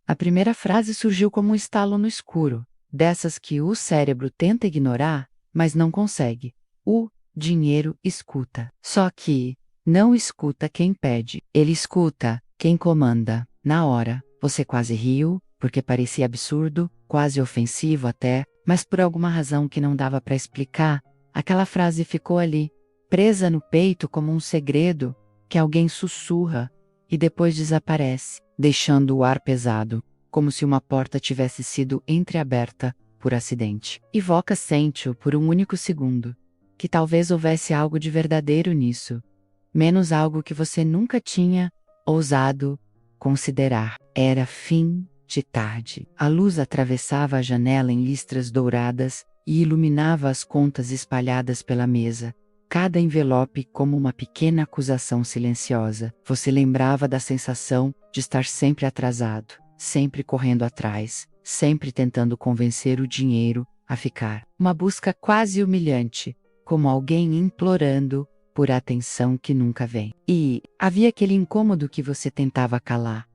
A primeira frase surgiu como um estalo no escuro, dessas que o cérebro tenta ignorar, mas não consegue. O dinheiro escuta. Só que não escuta quem pede, ele escuta quem comanda. Na hora, você quase riu, porque parecia absurdo, quase ofensivo até, mas por alguma razão que não dava para explicar, aquela frase ficou ali, presa no peito como um segredo que alguém sussurra e depois desaparece, deixando o ar pesado, como se uma porta tivesse sido entreaberta por acidente. E Voca sente-o por um único segundo, que talvez houvesse algo de verdadeiro nisso, menos algo que você nunca tinha ousado considerar. Era fim de tarde. A luz atravessava a janela em listras douradas e iluminava as contas espalhadas pela mesa, cada envelope como uma pequena acusação silenciosa. Você lembrava da sensação de estar sempre atrasado, sempre correndo atrás, sempre tentando convencer o dinheiro a ficar. Uma busca quase humilhante, como alguém implorando por atenção que nunca vem. E havia aquele incômodo que você tentava calar.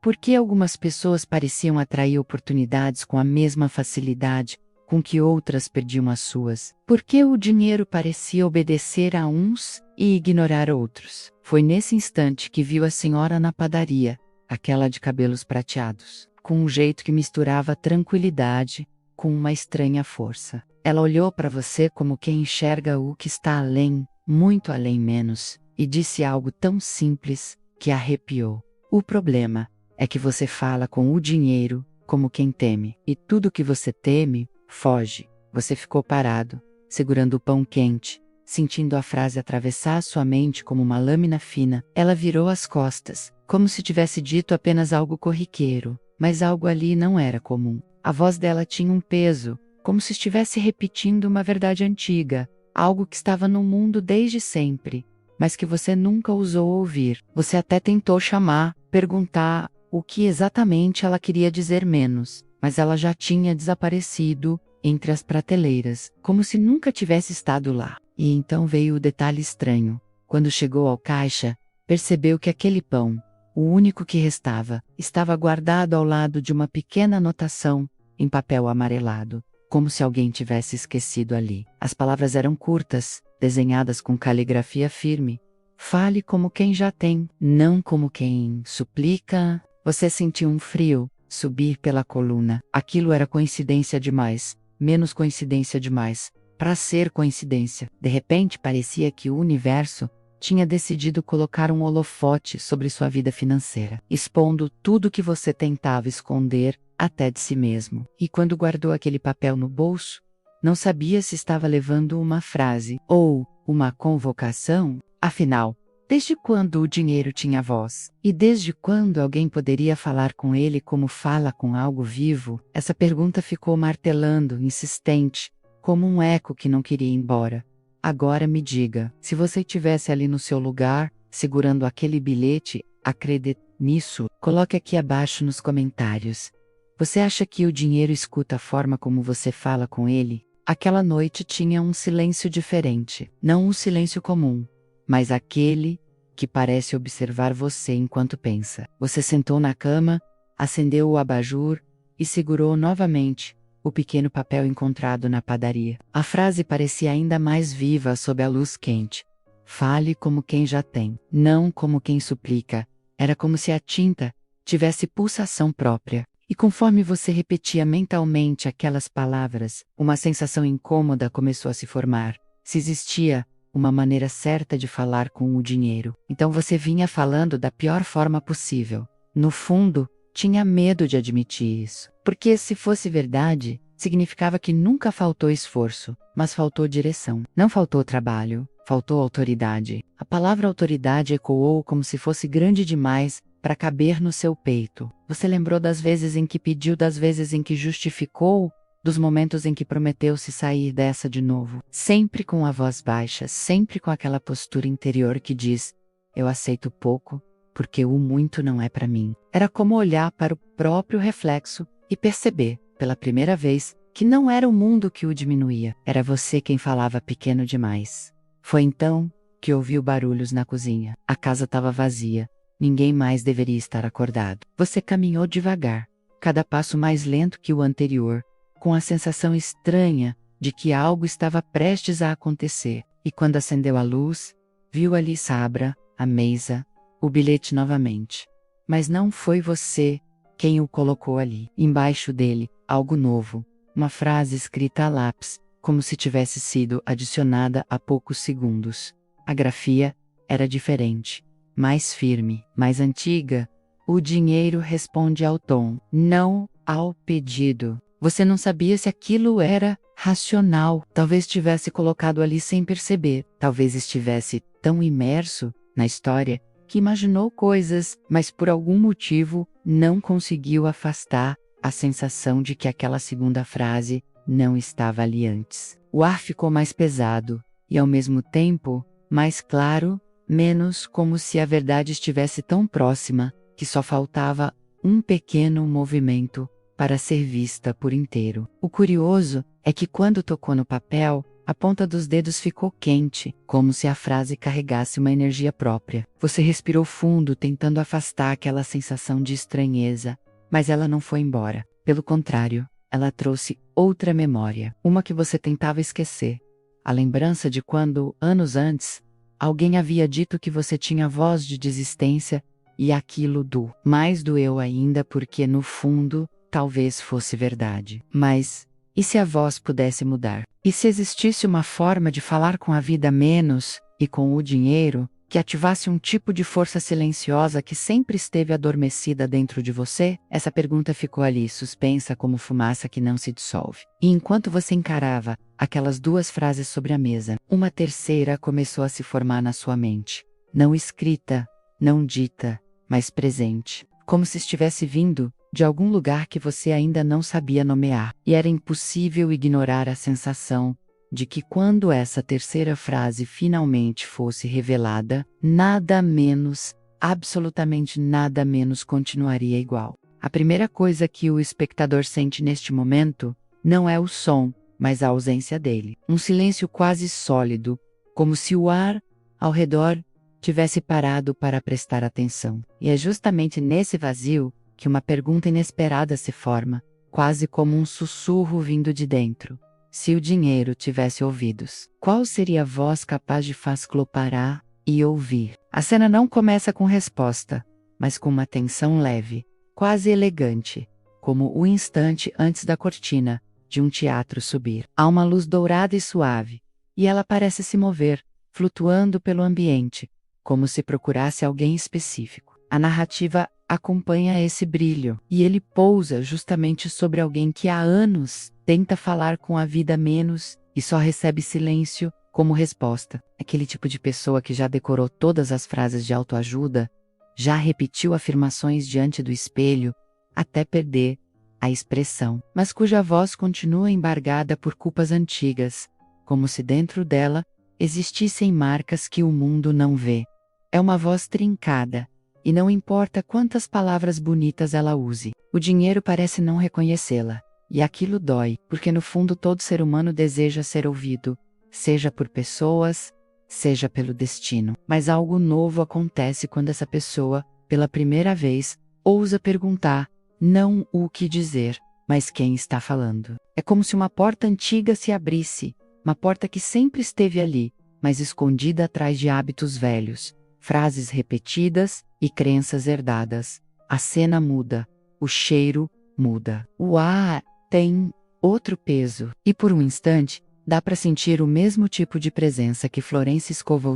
Por que algumas pessoas pareciam atrair oportunidades com a mesma facilidade com que outras perdiam as suas? Por que o dinheiro parecia obedecer a uns e ignorar outros? Foi nesse instante que viu a senhora na padaria, aquela de cabelos prateados, com um jeito que misturava tranquilidade com uma estranha força. Ela olhou para você como quem enxerga o que está além, muito além menos, e disse algo tão simples que arrepiou. O problema é que você fala com o dinheiro como quem teme, e tudo que você teme, foge. Você ficou parado, segurando o pão quente, sentindo a frase atravessar sua mente como uma lâmina fina. Ela virou as costas, como se tivesse dito apenas algo corriqueiro, mas algo ali não era comum. A voz dela tinha um peso, como se estivesse repetindo uma verdade antiga, algo que estava no mundo desde sempre, mas que você nunca ousou ouvir. Você até tentou chamar, perguntar o que exatamente ela queria dizer menos, mas ela já tinha desaparecido entre as prateleiras, como se nunca tivesse estado lá. E então veio o detalhe estranho. Quando chegou ao caixa, percebeu que aquele pão, o único que restava, estava guardado ao lado de uma pequena anotação, em papel amarelado, como se alguém tivesse esquecido ali. As palavras eram curtas, desenhadas com caligrafia firme. Fale como quem já tem, não como quem suplica. Você sentiu um frio subir pela coluna. Aquilo era coincidência demais, menos coincidência demais, para ser coincidência. De repente parecia que o universo tinha decidido colocar um holofote sobre sua vida financeira, expondo tudo que você tentava esconder, até de si mesmo. E quando guardou aquele papel no bolso, não sabia se estava levando uma frase ou uma convocação. Afinal, desde quando o dinheiro tinha voz? E desde quando alguém poderia falar com ele como fala com algo vivo? Essa pergunta ficou martelando, insistente, como um eco que não queria ir embora. Agora me diga, se você estivesse ali no seu lugar, segurando aquele bilhete, acredite nisso? Coloque aqui abaixo nos comentários. Você acha que o dinheiro escuta a forma como você fala com ele? Aquela noite tinha um silêncio diferente, não um silêncio comum, mas aquele que parece observar você enquanto pensa. Você sentou na cama, acendeu o abajur e segurou novamente o pequeno papel encontrado na padaria. A frase parecia ainda mais viva sob a luz quente. Fale como quem já tem, não como quem suplica. Era como se a tinta tivesse pulsação própria. E conforme você repetia mentalmente aquelas palavras, uma sensação incômoda começou a se formar. Se existia uma maneira certa de falar com o dinheiro, então você vinha falando da pior forma possível. No fundo, tinha medo de admitir isso, porque se fosse verdade, significava que nunca faltou esforço, mas faltou direção. Não faltou trabalho, faltou autoridade. A palavra autoridade ecoou como se fosse grande demais para caber no seu peito. Você lembrou das vezes em que pediu, das vezes em que justificou, dos momentos em que prometeu se sair dessa de novo. Sempre com a voz baixa, sempre com aquela postura interior que diz: eu aceito pouco, porque o muito não é para mim. Era como olhar para o próprio reflexo e perceber, pela primeira vez, que não era o mundo que o diminuía, era você quem falava pequeno demais. Foi então que ouviu barulhos na cozinha. A casa estava vazia. ninguém mais deveria estar acordado. Você caminhou devagar, cada passo mais lento que o anterior, com a sensação estranha de que algo estava prestes a acontecer. E quando acendeu a luz, viu ali Sabra, a mesa, o bilhete novamente. Mas não foi você quem o colocou ali. Embaixo dele, algo novo, uma frase escrita a lápis, como se tivesse sido adicionada há poucos segundos. A grafia era diferente, mais firme, mais antiga. O dinheiro responde ao tom, não ao pedido. Você não sabia se aquilo era racional. Talvez tivesse colocado ali sem perceber. Talvez estivesse tão imerso na história que imaginou coisas, mas por algum motivo não conseguiu afastar a sensação de que aquela segunda frase não estava ali antes. O ar ficou mais pesado e, ao mesmo tempo, mais claro, menos como se a verdade estivesse tão próxima que só faltava um pequeno movimento para ser vista por inteiro. O curioso é que quando tocou no papel, a ponta dos dedos ficou quente, como se a frase carregasse uma energia própria. Você respirou fundo, tentando afastar aquela sensação de estranheza, mas ela não foi embora. Pelo contrário, ela trouxe outra memória, uma que você tentava esquecer. A lembrança de quando, anos antes, alguém havia dito que você tinha voz de desistência, e aquilo mais doeu ainda porque, no fundo, talvez fosse verdade. Mas, e se a voz pudesse mudar? E se existisse uma forma de falar com a vida menos, e com o dinheiro, que ativasse um tipo de força silenciosa que sempre esteve adormecida dentro de você? Essa pergunta ficou ali, suspensa como fumaça que não se dissolve. E enquanto você encarava aquelas duas frases sobre a mesa, uma terceira começou a se formar na sua mente. Não escrita, não dita, mas presente. Como se estivesse vindo de algum lugar que você ainda não sabia nomear. E era impossível ignorar a sensação de que quando essa terceira frase finalmente fosse revelada, nada menos, absolutamente nada menos continuaria igual. A primeira coisa que o espectador sente neste momento não é o som, mas a ausência dele. Um silêncio quase sólido, como se o ar ao redor tivesse parado para prestar atenção. E é justamente nesse vazio que uma pergunta inesperada se forma, quase como um sussurro vindo de dentro. Se o dinheiro tivesse ouvidos, qual seria a voz capaz de fazê-lo parar e ouvir? A cena não começa com resposta, mas com uma tensão leve, quase elegante, como o instante antes da cortina de um teatro subir. Há uma luz dourada e suave, e ela parece se mover, flutuando pelo ambiente, como se procurasse alguém específico. A narrativa acompanha esse brilho, e ele pousa justamente sobre alguém que há anos tenta falar com a vida menos e só recebe silêncio como resposta. Aquele tipo de pessoa que já decorou todas as frases de autoajuda, já repetiu afirmações diante do espelho, até perder a expressão, mas cuja voz continua embargada por culpas antigas, como se dentro dela existissem marcas que o mundo não vê. É uma voz trincada, e não importa quantas palavras bonitas ela use, o dinheiro parece não reconhecê-la. E aquilo dói, porque no fundo todo ser humano deseja ser ouvido, seja por pessoas, seja pelo destino. Mas algo novo acontece quando essa pessoa, pela primeira vez, ousa perguntar, não o que dizer, mas quem está falando. É como se uma porta antiga se abrisse, uma porta que sempre esteve ali, mas escondida atrás de hábitos velhos, frases repetidas e crenças herdadas. A cena muda, o cheiro muda, o ar tem outro peso, e por um instante, dá para sentir o mesmo tipo de presença que Florence Scovel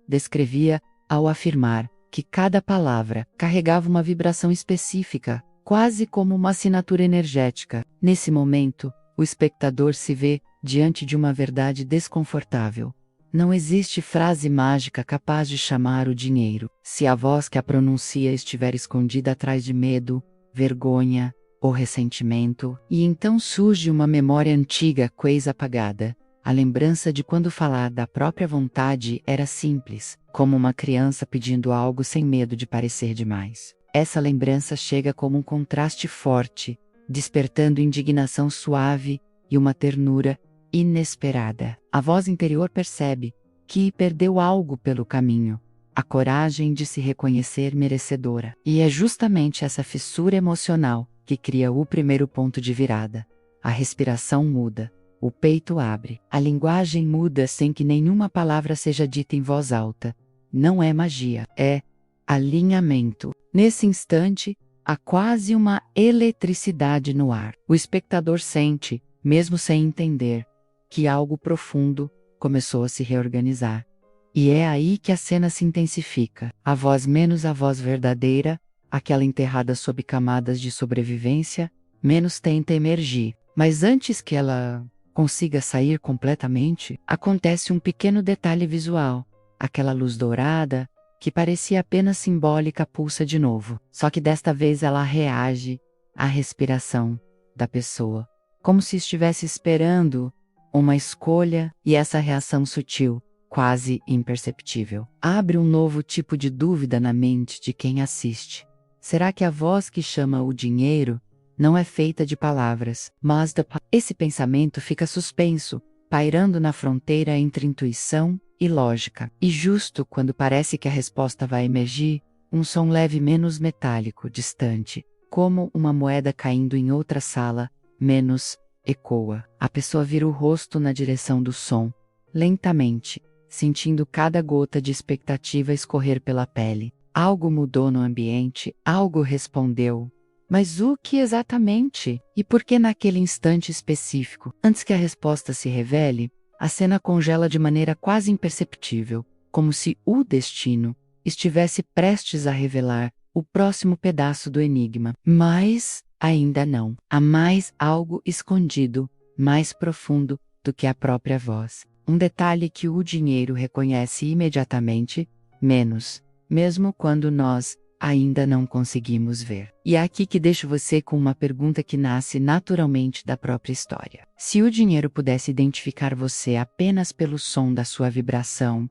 descrevia ao afirmar que cada palavra carregava uma vibração específica, quase como uma assinatura energética. Nesse momento, o espectador se vê diante de uma verdade desconfortável. Não existe frase mágica capaz de chamar o dinheiro, se a voz que a pronuncia estiver escondida atrás de medo, vergonha, ou ressentimento, e então surge uma memória antiga quase apagada, a lembrança de quando falar da própria vontade era simples, como uma criança pedindo algo sem medo de parecer demais. Essa lembrança chega como um contraste forte, despertando indignação suave e uma ternura inesperada. A voz interior percebe que perdeu algo pelo caminho, a coragem de se reconhecer merecedora. E é justamente essa fissura emocional que cria o primeiro ponto de virada. A respiração muda, o peito abre, a linguagem muda sem que nenhuma palavra seja dita em voz alta. Não é magia, é alinhamento. Nesse instante, há quase uma eletricidade no ar. O espectador sente, mesmo sem entender, que algo profundo começou a se reorganizar. E é aí que a cena se intensifica. A voz menos a voz verdadeira, aquela enterrada sob camadas de sobrevivência, menos tenta emergir. Mas antes que ela consiga sair completamente, acontece um pequeno detalhe visual. Aquela luz dourada, que parecia apenas simbólica, pulsa de novo. Só que desta vez ela reage à respiração da pessoa, como se estivesse esperando uma escolha, e essa reação sutil, quase imperceptível, abre um novo tipo de dúvida na mente de quem assiste. Será que a voz que chama o dinheiro não é feita de palavras, mas Esse pensamento fica suspenso, pairando na fronteira entre intuição e lógica. E justo quando parece que a resposta vai emergir, um som leve menos metálico, distante, como uma moeda caindo em outra sala, menos ecoa. A pessoa vira o rosto na direção do som, lentamente, sentindo cada gota de expectativa escorrer pela pele. Algo mudou no ambiente, algo respondeu. Mas o que exatamente? E por que naquele instante específico? Antes que a resposta se revele, a cena congela de maneira quase imperceptível, como se o destino estivesse prestes a revelar o próximo pedaço do enigma. Mas ainda não. Há mais algo escondido, mais profundo do que a própria voz. Um detalhe que o dinheiro reconhece imediatamente, menos, mesmo quando nós ainda não conseguimos ver. E é aqui que deixo você com uma pergunta que nasce naturalmente da própria história. Se o dinheiro pudesse identificar você apenas pelo som da sua vibração,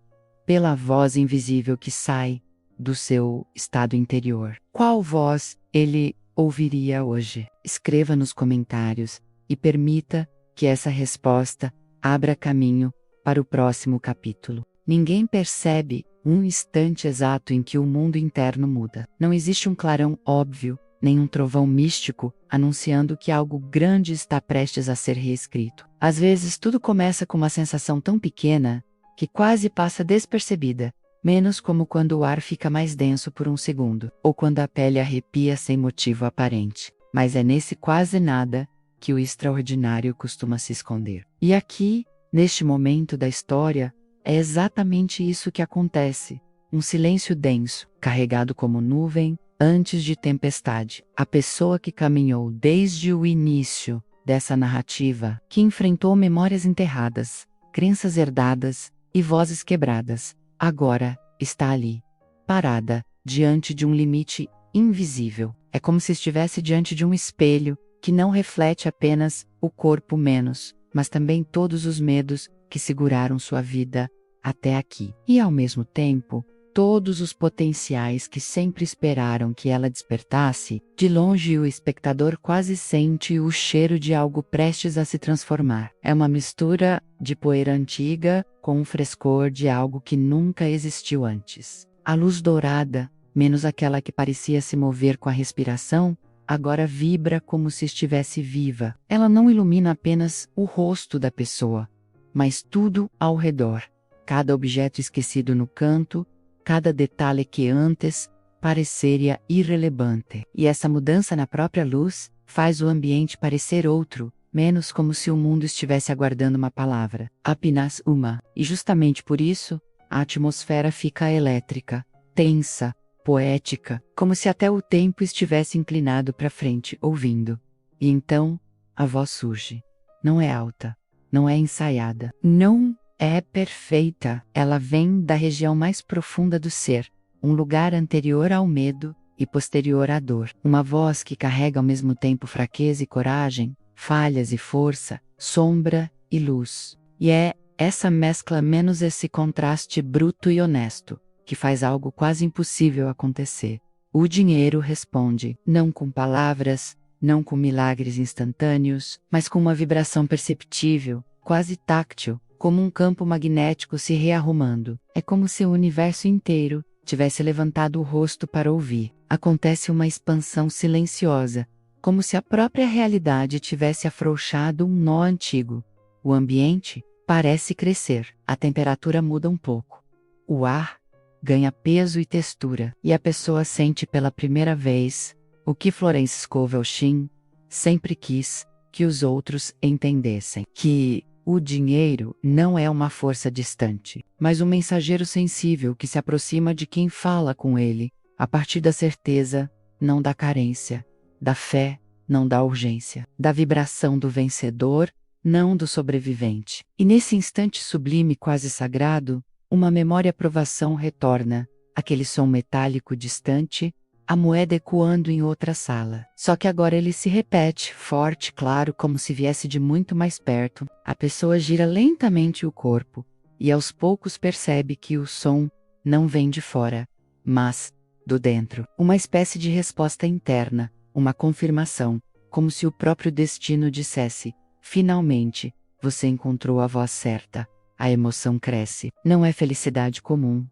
pela voz invisível que sai do seu estado interior, qual voz ele ouviria hoje? Escreva nos comentários e permita que essa resposta abra caminho para o próximo capítulo. Ninguém percebe um instante exato em que o mundo interno muda. Não existe um clarão óbvio, nem um trovão místico anunciando que algo grande está prestes a ser reescrito. Às vezes tudo começa com uma sensação tão pequena que quase passa despercebida, menos como quando o ar fica mais denso por um segundo, ou quando a pele arrepia sem motivo aparente. Mas é nesse quase nada que o extraordinário costuma se esconder. E aqui, neste momento da história, é exatamente isso que acontece. Um silêncio denso, carregado como nuvem, antes de tempestade. A pessoa que caminhou desde o início dessa narrativa, que enfrentou memórias enterradas, crenças herdadas e vozes quebradas, agora está ali, parada, diante de um limite invisível. É como se estivesse diante de um espelho que não reflete apenas o corpo menos, mas também todos os medos que seguraram sua vida até aqui. E ao mesmo tempo, todos os potenciais que sempre esperaram que ela despertasse. De longe o espectador quase sente o cheiro de algo prestes a se transformar. É uma mistura de poeira antiga com o frescor de algo que nunca existiu antes. A luz dourada, menos aquela que parecia se mover com a respiração, agora vibra como se estivesse viva. Ela não ilumina apenas o rosto da pessoa, mas tudo ao redor. Cada objeto esquecido no canto, cada detalhe que antes pareceria irrelevante. E essa mudança na própria luz faz o ambiente parecer outro, menos como se o mundo estivesse aguardando uma palavra, apenas uma. E justamente por isso, a atmosfera fica elétrica, tensa, poética, como se até o tempo estivesse inclinado para frente, ouvindo. E então, a voz surge. Não é alta, não é ensaiada, não é perfeita. Ela vem da região mais profunda do ser, um lugar anterior ao medo e posterior à dor. Uma voz que carrega ao mesmo tempo fraqueza e coragem, falhas e força, sombra e luz. E é essa mescla menos esse contraste bruto e honesto que faz algo quase impossível acontecer. O dinheiro responde, não com palavras, não com milagres instantâneos, mas com uma vibração perceptível, quase táctil, como um campo magnético se rearrumando. É como se o universo inteiro tivesse levantado o rosto para ouvir. Acontece uma expansão silenciosa, como se a própria realidade tivesse afrouxado um nó antigo. O ambiente parece crescer, a temperatura muda um pouco. O ar ganha peso e textura, e a pessoa sente pela primeira vez o que Florence Scovel Shinn sempre quis que os outros entendessem: que o dinheiro não é uma força distante, mas um mensageiro sensível que se aproxima de quem fala com ele, a partir da certeza, não da carência, da fé, não da urgência, da vibração do vencedor, não do sobrevivente. E nesse instante sublime quase sagrado, uma memória-provação retorna, aquele som metálico distante, a moeda ecoando em outra sala. Só que agora ele se repete, forte, claro, como se viesse de muito mais perto. A pessoa gira lentamente o corpo, e aos poucos percebe que o som não vem de fora, mas do dentro. Uma espécie de resposta interna, uma confirmação, como se o próprio destino dissesse: finalmente, você encontrou a voz certa. A emoção cresce. Não é felicidade comum.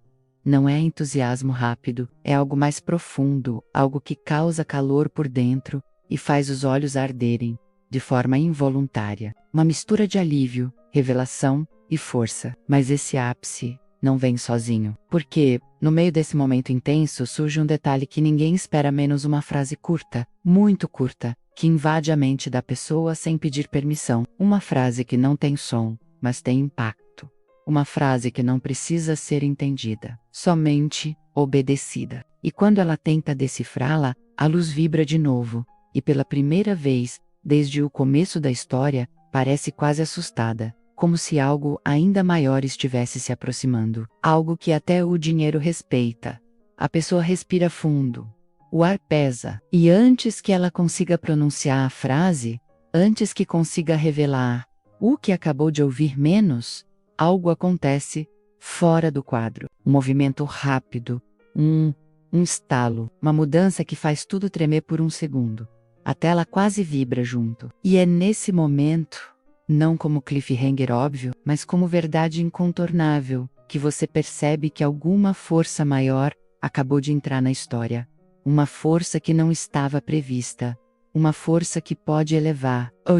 Não é entusiasmo rápido, é algo mais profundo, algo que causa calor por dentro e faz os olhos arderem, de forma involuntária. Uma mistura de alívio, revelação e força. Mas esse ápice não vem sozinho. Porque, no meio desse momento intenso, surge um detalhe que ninguém espera, menos uma frase curta, muito curta, que invade a mente da pessoa sem pedir permissão. Uma frase que não tem som, mas tem impacto. Uma frase que não precisa ser entendida, somente obedecida. E quando ela tenta decifrá-la, a luz vibra de novo, e pela primeira vez, desde o começo da história, parece quase assustada, como se algo ainda maior estivesse se aproximando. Algo que até o dinheiro respeita. A pessoa respira fundo. O ar pesa, e antes que ela consiga pronunciar a frase, antes que consiga revelar o que acabou de ouvir menos, algo acontece fora do quadro. Um movimento rápido, um estalo, uma mudança que faz tudo tremer por um segundo. A tela quase vibra junto. E é nesse momento, não como cliffhanger óbvio, mas como verdade incontornável, que você percebe que alguma força maior acabou de entrar na história. Uma força que não estava prevista. Uma força que pode elevar, ou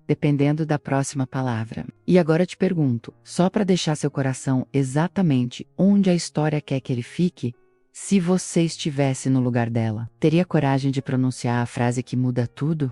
dependendo da próxima palavra. E agora te pergunto, só para deixar seu coração exatamente onde a história quer que ele fique, se você estivesse no lugar dela, teria coragem de pronunciar a frase que muda tudo?